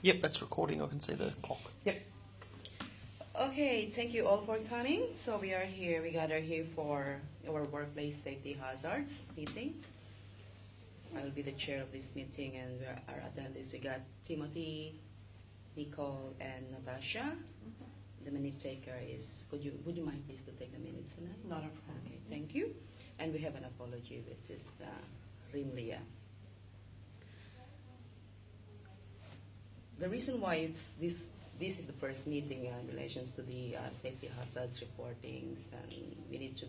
Yep, that's recording. I can see the clock. Yep. Okay, thank you all for coming. So we gather here for our workplace safety hazards meeting. I will be the chair of this meeting, and our attendees, we got Timothy, Nicole, and Natasha. The minute taker is, would you mind please to take the minutes tonight? Not a problem. Okay, thank you. And we have an apology, which is Rimlia. The reason why this is the first meeting in relations to the safety hazards reportings, and we need to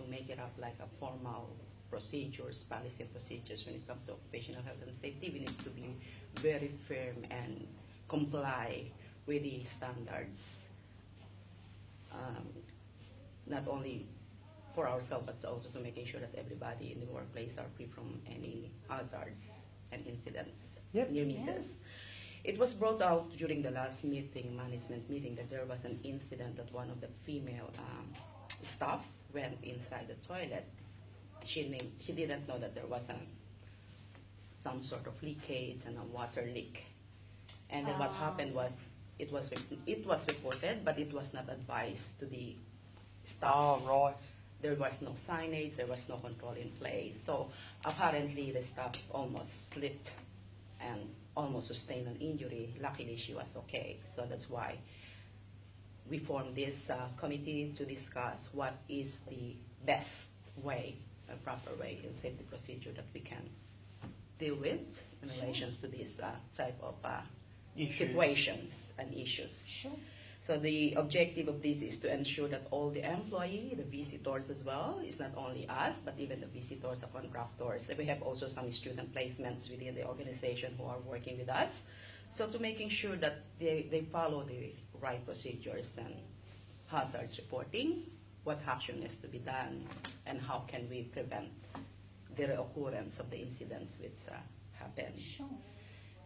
make it up like a formal procedures, policy and procedures when it comes to occupational health and safety. We need to be very firm and comply with the standards, not only for ourselves, but also to making sure that everybody in the workplace are free from any hazards and incidents, near misses. Yes. It was brought out during the last management meeting, that there was an incident that one of the female staff went inside the toilet. She didn't know that there was some sort of leakage and a water leak. And then what happened was, it was reported, but it was not advised to the staff. Oh, right. There was no signage, there was no control in place. So apparently the staff almost slipped and almost sustained an injury. Luckily she was okay. So that's why we formed this committee to discuss what is the best way, a proper way in safety procedure that we can deal with in relations to this type of situations and issues. Sure. So the objective of this is to ensure that all the employees, the visitors as well, it's not only us, but even the visitors, the contractors. We have also some student placements within the organization who are working with us. So to making sure that they follow the right procedures and hazards reporting, what action is to be done, and how can we prevent the reoccurrence of the incidents which happen. Sure.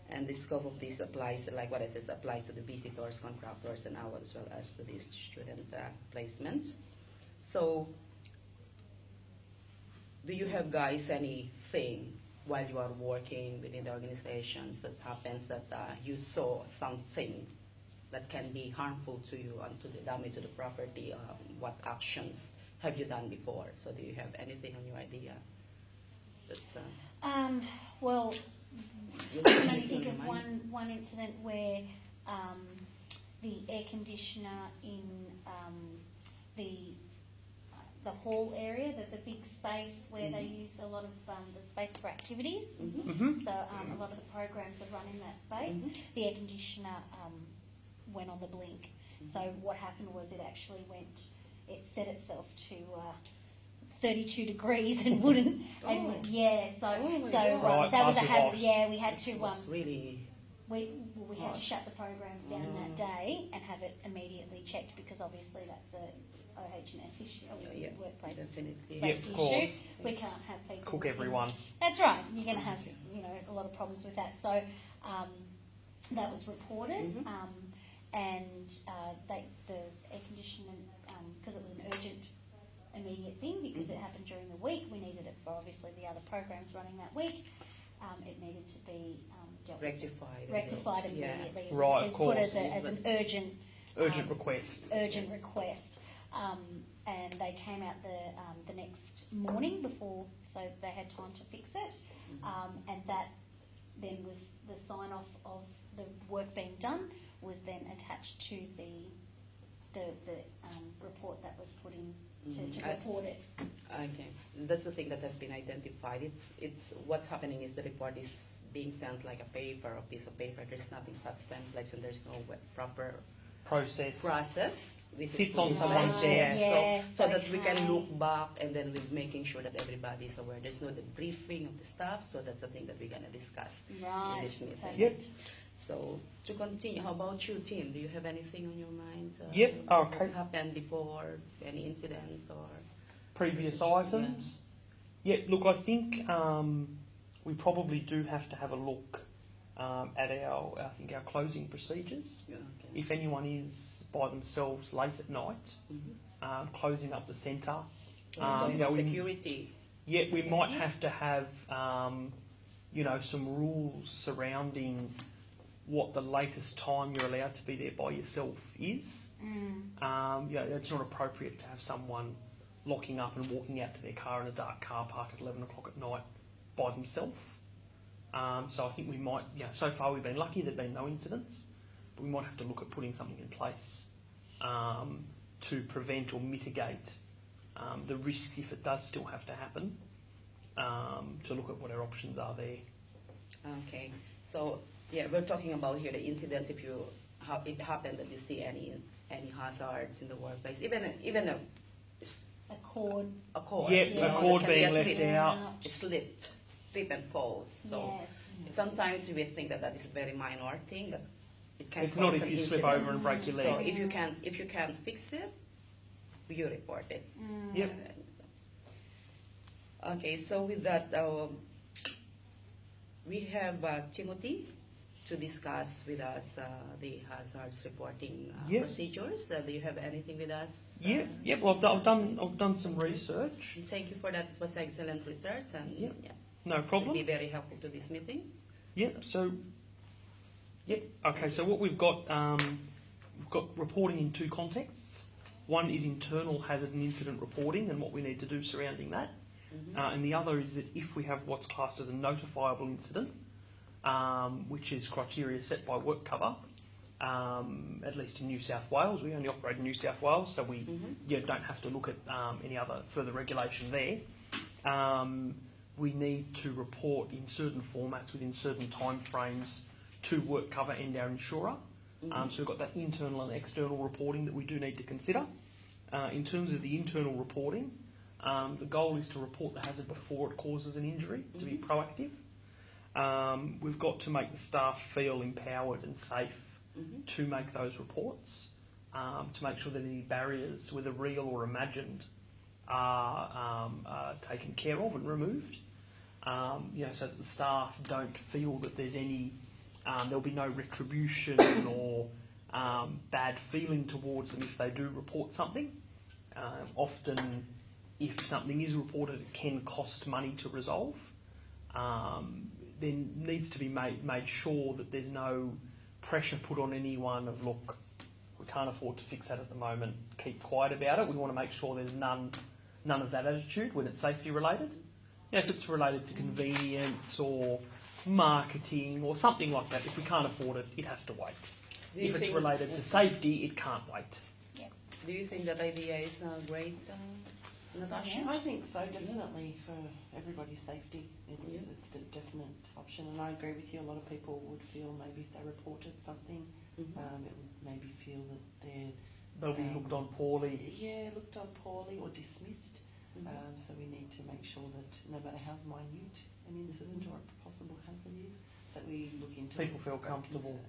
And the scope of this applies, like what I said, applies to the visitors, contractors, and ours, as well as to the student placements. So, do you have guys anything while you are working within the organizations that happens that you saw something that can be harmful to you and to the damage of the property? What actions have you done before? So, do you have anything on your idea? That's, well, I can only think of one incident where the air conditioner in the hall area, the big space where they use a lot of the space for activities. So a lot of the programs are run in that space. The air conditioner went on the blink. So what happened was it set itself to 32 degrees and wouldn't, that was a hazard. Yeah, we had to we had to shut the programs down that day and have it immediately checked, because obviously that's a OH&S issue, workplace safety issue. We can't have people cook everyone. That's right. You're going to have a lot of problems with that. So that was reported, and the air conditioner, because it was an urgent immediate thing, because it happened during the week. We needed it for obviously the other programs running that week. It needed to be rectified immediately. Yeah. Right, It was put as an urgent request. Urgent request. And they came out the next morning before, so they had time to fix it. And that then was the sign off of the work being done, was then attached to the report that was put in to report it. Okay, that's the thing that has been identified. It's what's happening is the report is being sent like a piece of paper. There's nothing such templates, and there's no proper process. It sits on someone's desk, so that we can look back, and then with making sure that everybody is aware. There's no debriefing of the staff, so that's the thing that we're gonna discuss in this meeting. Yep. So to continue, how about you, Tim? Do you have anything on your mind? Yep. Okay. What's happened before? Any incidents or previous items? Yeah. Look, I think we probably do have to have a look at our closing procedures. Okay. If anyone is by themselves late at night, closing up the centre. Security. We might have to have some rules surrounding what the latest time you're allowed to be there by yourself is. It's not appropriate to have someone locking up and walking out to their car in a dark car park at 11 o'clock at night by themselves. So I think we might, so far we've been lucky, there've been no incidents, but we might have to look at putting something in place to prevent or mitigate the risks if it does still have to happen, to look at what our options are there. Okay, so we're talking about here the incidents if it happened that you see any hazards in the workplace, even a cord. A cord being left out. Slipped, slip and falls. So sometimes we think that is a very minor thing, but it can. It's not if you slip over and break your leg. So if you can fix it, you report it. Yep. Okay, so with that, we have Timothy to discuss with us the hazards reporting procedures. Do you have anything with us? Well, I've done some research. Thank you for that. It was excellent research, and no problem. It'll be very helpful to this meeting. Okay, so what we've got reporting in two contexts. One is internal hazard and incident reporting and what we need to do surrounding that. And the other is that if we have what's classed as a notifiable incident, which is criteria set by work cover, at least in New South Wales. We only operate in New South Wales, so we don't have to look at any other further regulation there. We need to report in certain formats within certain time frames to work cover and our insurer. So we've got that internal and external reporting that we do need to consider. In terms of the internal reporting, the goal is to report the hazard before it causes an injury, to be proactive. We've got to make the staff feel empowered and safe to make those reports, to make sure that any barriers, whether real or imagined, are taken care of and removed, so that the staff don't feel that there's any, there'll be no retribution or bad feeling towards them if they do report something. Often, if something is reported, it can cost money to resolve. Then needs to be made sure that there's no pressure put on anyone of, look, we can't afford to fix that at the moment, keep quiet about it. We want to make sure there's none of that attitude when it's safety related. If it's related to convenience or marketing or something like that, if we can't afford it, it has to wait. If it's related to safety, it can't wait. Do you think that idea is great, Natasha? I think so, definitely, for everybody's safety. It's a definite option, and I agree with you. A lot of people would feel maybe if they reported something, it would maybe feel that they'll be looked on poorly. Looked on poorly or dismissed. So we need to make sure that no matter how minute an incident or a possible hazard is, that we look into people feel comfortable.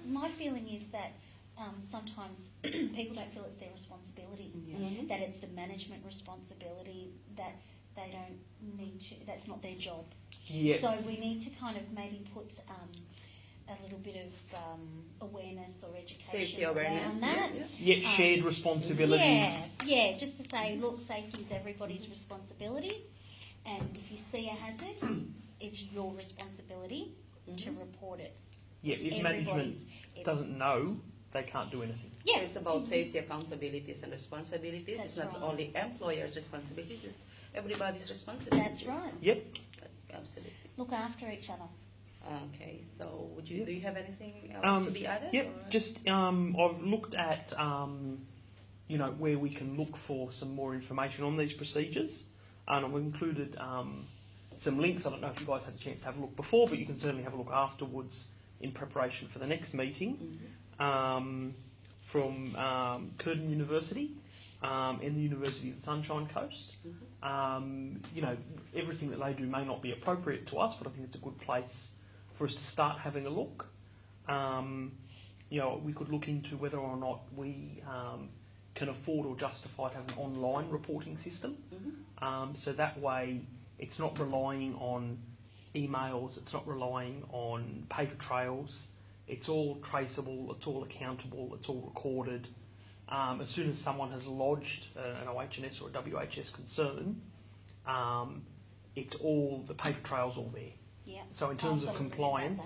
My feeling is that sometimes people don't feel it's their responsibility, that it's the management responsibility, that they don't need to, that's not their job. So we need to kind of maybe put a little bit of awareness or education around that. Shared responsibility. Just to say, look, safety is everybody's responsibility, and if you see a hazard, it's your responsibility to report it. If management doesn't know, they can't do anything. It's about safety, accountabilities and responsibilities. It's not only employers' responsibilities, it's everybody's responsibility. That's right. Absolutely. Look after each other. Okay, so do you have anything else to be added? Just I've looked at where we can look for some more information on these procedures, and I've included some links. I don't know if you guys had a chance to have a look before, but you can certainly have a look afterwards in preparation for the next meeting. From Curtin University and the University of the Sunshine Coast. Everything that they do may not be appropriate to us, but I think it's a good place for us to start having a look. We could look into whether or not we can afford or justify to have an online reporting system. So that way it's not relying on emails, it's not relying on paper trails. It's all traceable, it's all accountable, it's all recorded. As soon as someone has lodged an OH&S or a WHS concern, it's all, the paper trail's all there. Yeah. So in terms of I've got to read compliance,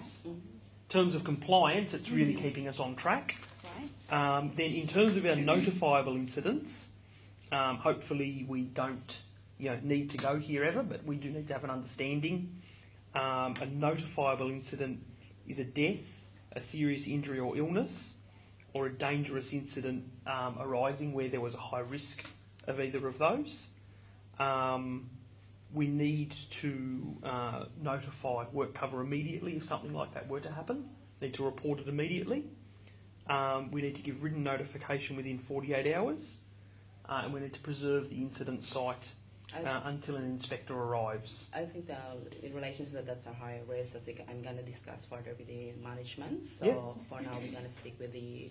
about it's really keeping us on track. Right. Then in terms of our notifiable incidents, hopefully we don't need to go here ever, but we do need to have an understanding. A notifiable incident is a death, a serious injury or illness, or a dangerous incident arising where there was a high risk of either of those. We need to notify work cover immediately if something like that were to happen. Need to report it immediately. We need to give written notification within 48 hours, and we need to preserve the incident site until an inspector arrives. I think in relation to that, that's a higher risk that I'm going to discuss further with the management. So Yep. for now, we're going to stick with the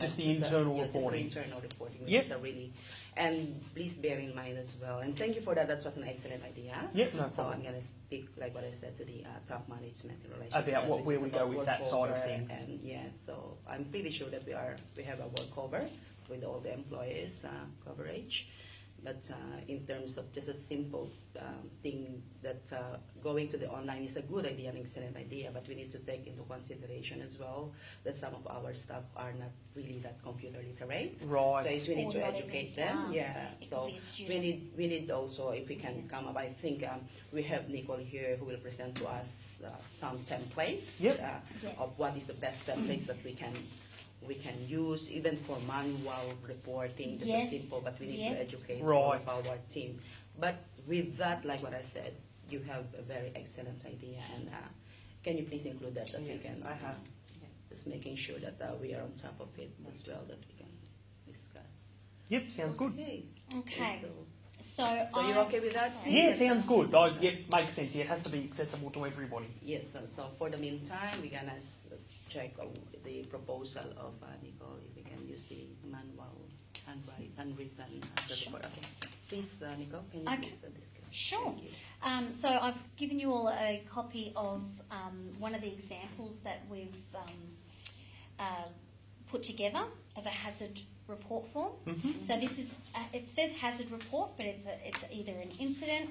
Just the internal reporting. Just the internal reporting. Which Yep. is a really, and please bear in mind as well. And thank you for that. That was an excellent idea. Yep, no So problem. I'm going to speak like what I said to the top management in relation About to that, where which we is go about with that work side of over. things. And yeah, so I'm pretty sure that we have a work cover with all the employees coverage. But in terms of just a simple thing that going to the online is a good idea, an excellent idea, but we need to take into consideration as well that some of our staff are not really that computer literate. Right. So we need Or to not educate even them. staff. Yeah. It So could be a we student. need also, if we can come up, I think we have Nicole here who will present to us some templates Yep. Yes. of what is the best templates that we can use even for manual reporting, just Yes. a simple, but we need Yes. to educate Right. all of our team. But with that, like what I said, you have a very excellent idea, and can you please include that we Yes, can, I have. just making sure that we are on top of it as well, that we can discuss. Yep, sounds good. Okay. So, So you're okay with that? Tim? Yeah, sounds good. Yep, makes sense. Yeah, it has to be accessible to everybody. Yes, so for the meantime, we're gonna check the proposal of Nicole, if we can use the manual handwritten certificate. Okay. Please, Nicole, can you Okay. please discuss? Sure. Thank you. So I've given you all a copy of one of the examples that we've put together of a hazard report form. Mm-hmm. So this is, it says hazard report, but it's either an incident,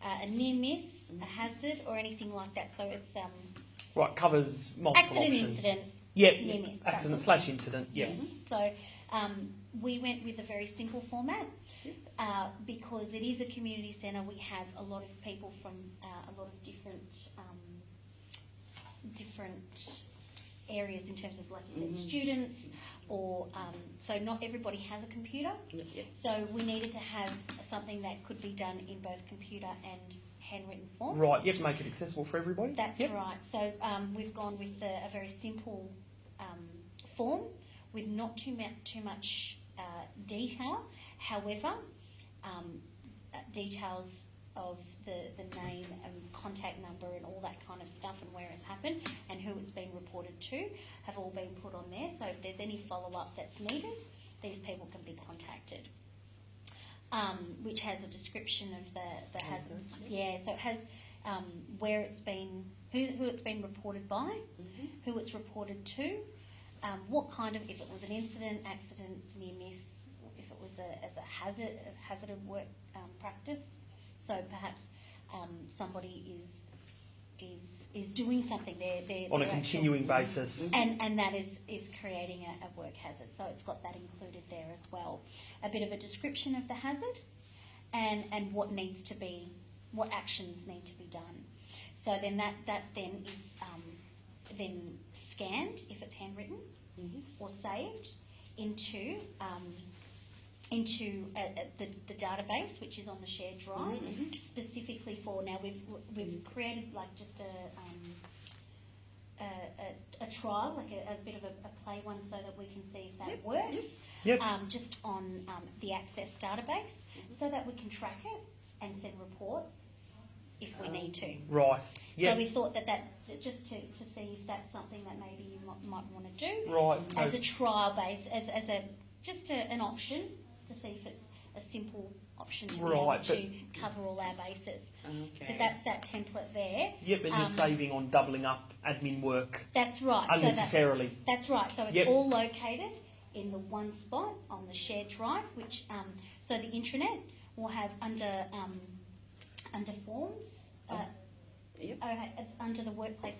a near miss, a hazard, or anything like that. So it's Right, covers multiple accident, options. incident, Yep, near miss. accident / incident. Yep. So we went with a very simple format because it is a community centre. We have a lot of people from a lot of different areas in terms of, like you said, students, or so not everybody has a computer. Yes. So we needed to have something that could be done in both computer and handwritten form. Right, you have to make it accessible for everybody. That's Yep. right. So we've gone with a very simple form with not too much detail. However, details of the name and contact number and all that kind of stuff and where it's happened and who it's been reported to have all been put on there. So if there's any follow-up that's needed, these people can be contacted. Which has a description of the hazard. Yeah, so it has where it's been, who it's been reported by, who it's reported to, what kind of, if it was an incident, accident, near miss, if it was as a hazard of work practice. So perhaps somebody is doing something. They're On a continuing basis. and that is creating a work hazard. So it's got that included there as well. A bit of a description of the hazard and what needs to be, what actions need to be done. So then that then is then scanned, if it's handwritten, or saved into the database, which is on the shared drive, specifically for, now we've created like just a trial, like a bit of a play one, so that we can see if that works. Yep. Just on the Access database, so that we can track it and send reports if we need to. Right. Yep. So we thought that just to see if that's something that maybe you might want to do. Right. As a trial base, as an option, to see if it's a simple option to be able Right, to cover all our bases. Okay. But that's that template there. Yep, and you're saving on doubling up admin work That's right. unnecessarily. That's right. So it's Yep. all located in the one spot on the shared drive, which so the intranet will have under forms. Yep. Under the workplace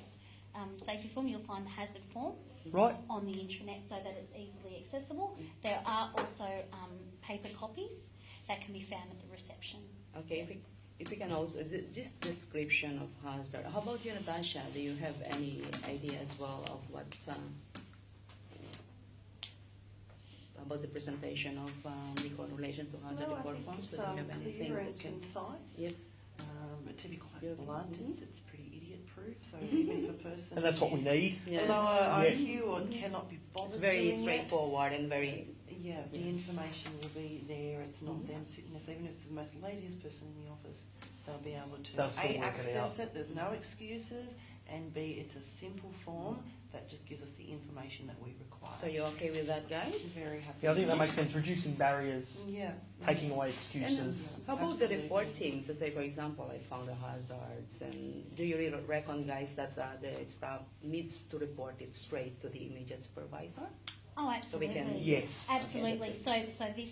safety form, you'll find the hazard form Right. on the intranet so that it's easily accessible. There are also paper copies that can be found at the reception. Okay, if we can also, just description of hazard. How about you, Natasha? Do you have any idea as well of what, about the presentation of Nicole in relation to hazard report forms? Do you have anything? Clear and concise. Yep. To be quite blunt, it's pretty idiot-proof, so even if a person... And that's what we need. Yeah. Although Yeah. IQ or cannot be bothered It's very doing straightforward and very... Yeah, the information will be there. It's not them sitting there. Even if it's the most laziest person in the office, they'll be able to They'll still A, work it out. access it. There's no excuses, and B, it's a simple form that just gives us the information that we require. So you're okay with that, guys? Very happy. Yeah, I think that makes sense. Reducing barriers, Yeah. taking away And excuses. how about the Absolutely. reporting? So say, for example, I found a hazards, and do you really reckon, guys, that the staff needs to report it straight to the immediate supervisor? Oh, So we absolutely. can- Yes. Absolutely. Okay, so this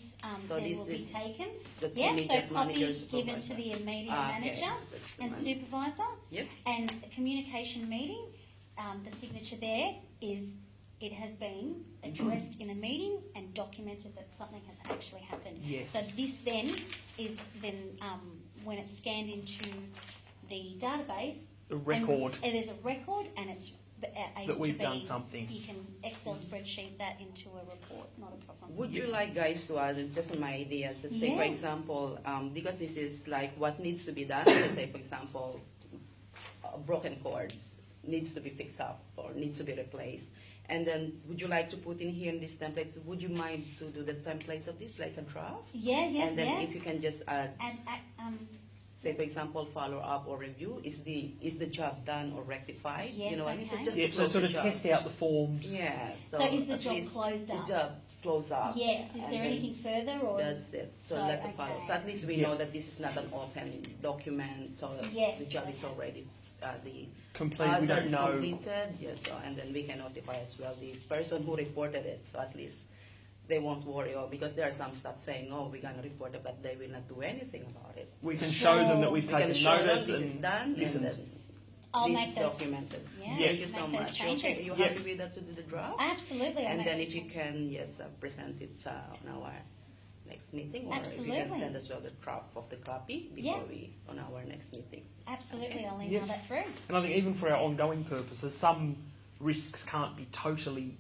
So then this will be is taken. The Yeah, immediate so manager, copy given to supervisor. the immediate Okay, manager that's the and one. supervisor. Yep. And a communication meeting, the signature there is it has been addressed in a meeting and documented that something has actually happened. Yes. So this then is then when it's scanned into the database. A record. And it is a record and it's able That we've to be, done something. You can Excel spreadsheet that into a report, not a problem. Would you like guys to add, just my idea, to say, for Yeah. example, because this is like what needs to be done, let's say, for example, broken cords needs to be fixed up or needs to be replaced. And then would you like to put in here in these templates, would you mind to do the templates of this, like a draft? Yeah, And then if you can just add, And say, for example, follow up or review, is the job done or rectified? Yes, You know what I mean? So okay. just Yeah, to so close sort the of job. test out the forms. Yeah. So is the at job least closed is up? job closed up? yes, is and there then anything further or? That's it. So So, let the follow. okay. So at least we Yeah. know that this is not an open document. So Yes, the job is okay. already the Complete. We hazard don't is know. completed. Yes. So, and then we can notify as well the person who reported it. So at least they won't worry, or because there are some stuff saying, oh, we're gonna report it, but they will not do anything about it. We can show them that we've We can taken show them notice this is and done, listen. and then I'll this make is those. documented. Yeah, Thank you make so those much. changes. Okay, you Yeah. happy with that to do the draft? Absolutely. I'll And make then those if you changes. can, yes, present it on our next meeting, or if you Absolutely. can send us well the draft of the copy before we on our next meeting. Absolutely, I'll Yeah. email that through. And I think even for our ongoing purposes, some risks can't be totally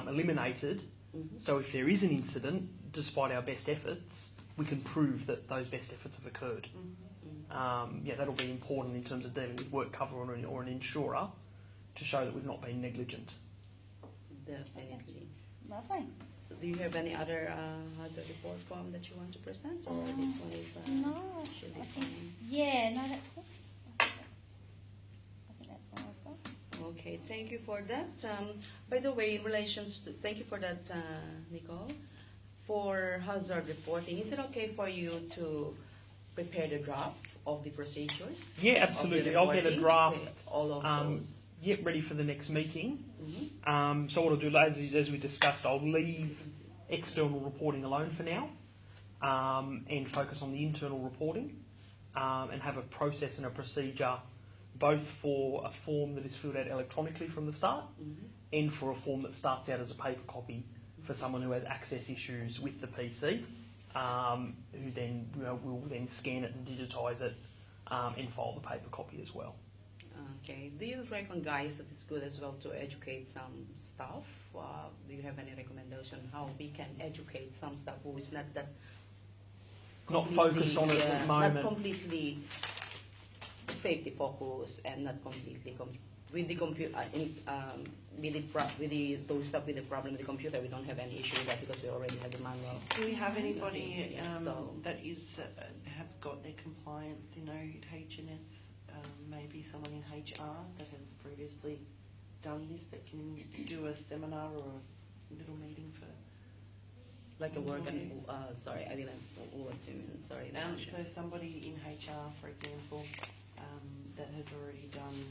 eliminated. Mhm. So if there is an incident, despite our best efforts, we can prove that those best efforts have occurred. Yeah, that'll be important in terms of dealing with work cover or an insurer to show that we've not been negligent. Definitely. Lovely. So do you have any other hazard report form that you want to present, or this one is No, should be I think, fine? yeah, no, that's it. I think that's all I've got. Okay, thank you for that. By the way, in relations to, thank you for that, Nicole. For hazard reporting, is it okay for you to prepare the draft of the procedures? Yeah, of the absolutely. I'll get a reporting? draft. All of those. Yep, ready for the next meeting. Mhm. So what I'll do, as we discussed, I'll leave external reporting alone for now, and focus on the internal reporting, and have a process and a procedure, both for a form that is filled out electronically from the start, and for a form that starts out as a paper copy for someone who has access issues with the PC, who then will then scan it and digitise it, and file the paper copy as well. Okay. Do you reckon, guys, that it's good as well to educate some staff? Do you have any recommendation how we can educate some staff who is not that Not focused on it at the moment. not completely safety focused and not completely with the computer with the those stuff with the problem with the computer. We don't have any issue with that because we already have the manual. Do we have anybody So- that is have got their compliance, H&S, maybe someone in HR that has previously done this, that can do a seminar or a little meeting for... Like a work and employees? sorry, I didn't what you mean. Sorry. So somebody in HR, for example, that has already done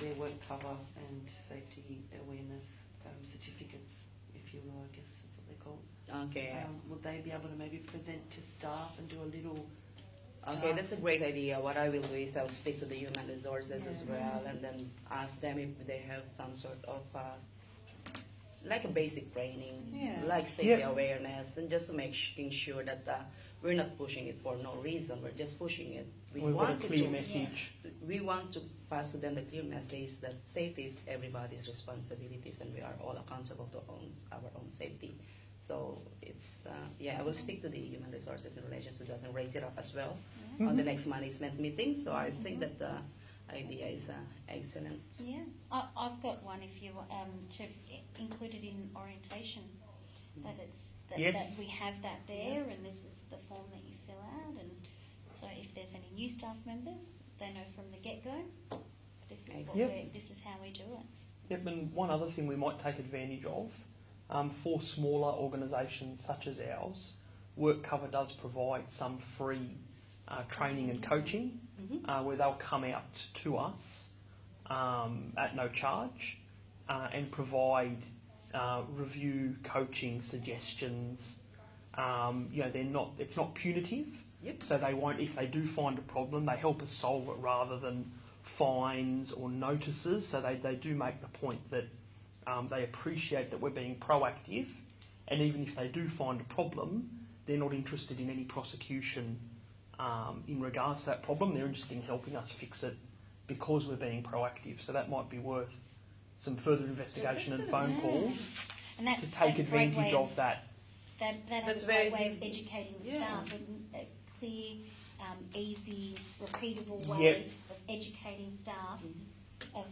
their work cover and safety awareness certificates, if you will, I guess that's what they're called. Okay. Would they be able to maybe present to staff and do a little Okay, that's a great idea. What I will do is I'll speak to the human resources as well, and then ask them if they have some sort of like a basic training, like safety awareness, and just to making sure that we're not pushing it for no reason. We're just pushing it. We've got a clear message. We want to pass to them the clear message that safety is everybody's responsibilities, and we are all accountable to our own safety. So it's I will speak to the human resources in relation to that and raise it up as well on the next management meeting. So I think that the idea is excellent. Yeah, I've got one if you to include it in orientation, that it's that we have that there, and this is the form that you fill out, and so if there's any new staff members, they know from the get-go. This is this is how we do it. Yep, and one other thing we might take advantage of. For smaller organisations such as ours, WorkCover does provide some free training and coaching where they'll come out to us at no charge and provide review, coaching, suggestions. It's not punitive, so they won't. If they do find a problem, they help us solve it rather than fines or notices. So they do make the point that. They appreciate that we're being proactive, and even if they do find a problem, they're not interested in any prosecution in regards to that problem. They're interested in helping us fix it because we're being proactive. So that might be worth some further investigation and phone calls and that's to take advantage of that. That's a great way of educating the staff, a clear, easy, repeatable way of educating staff. Of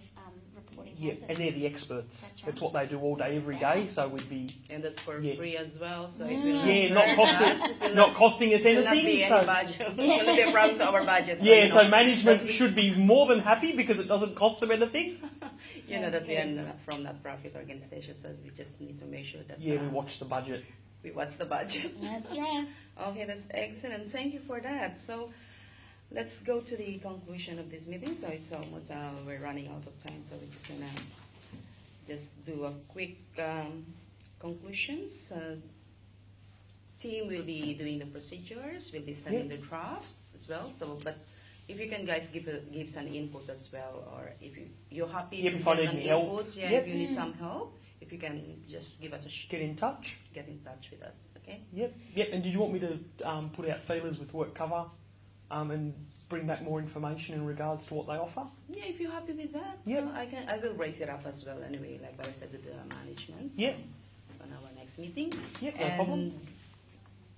reporting hazards. And they're the experts. That's right. That's what they do all day, every day. So we'd be and that's for free as well. So it will not costing us anything. Not be any budget. It will be a problem to our budget. So management should be more than happy because it doesn't cost them anything. You know that we are from non-profit organizations, so we just need to make sure that we watch the budget. We watch the budget. That's right. Okay, that's excellent. Thank you for that. So. Let's go to the conclusion of this meeting. So it's almost, we're running out of time, so we're just going to just do a quick conclusions. Team will be doing the procedures, we'll be sending the drafts as well. So, but if you can guys give some input as well, or if you're happy to get some input, if you need some help, if you can just give us a get in touch with us, okay? Yep. And did you want me to put out feelers with WorkCover? And bring back more information in regards to what they offer? Yeah, if you're happy with that, so I will raise it up as well anyway, like I said with the management. On our next meeting. No problem.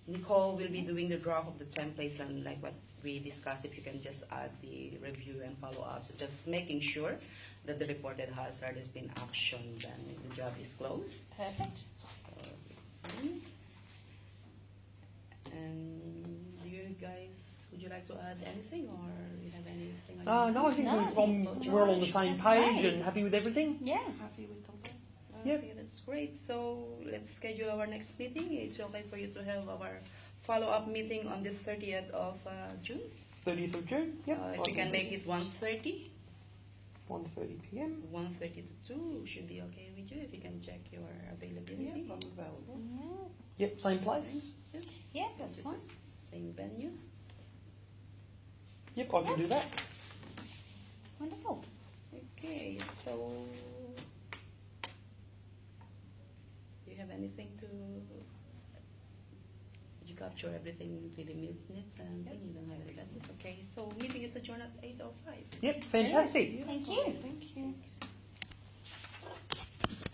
Nicole will be doing the draft of the templates and like what we discussed, if you can just add the review and follow-ups, just making sure that the reported hazard has been actioned and the job is closed. Perfect. So, and you guys, would you like to add anything, or you have anything? No, I think we're all on the same page and happy with everything. Yeah. Happy with all that? Okay, that's great. So let's schedule our next meeting. It's okay for you to have our follow-up meeting on the 30th of June? 30th of June, if you can make it 1:30? 1:30 p.m. 1:30 to 2 should be okay with you, if you can check your availability. I'm available. Yep, same place. Yeah, that's fine. Same venue. Yep, I can do that. Wonderful. Okay, so do you have anything to? Did you capture everything to the minutes and you don't have any lessons? Okay, so meeting is adjourned at 8:05. Yep, fantastic. Thank you. Thank you.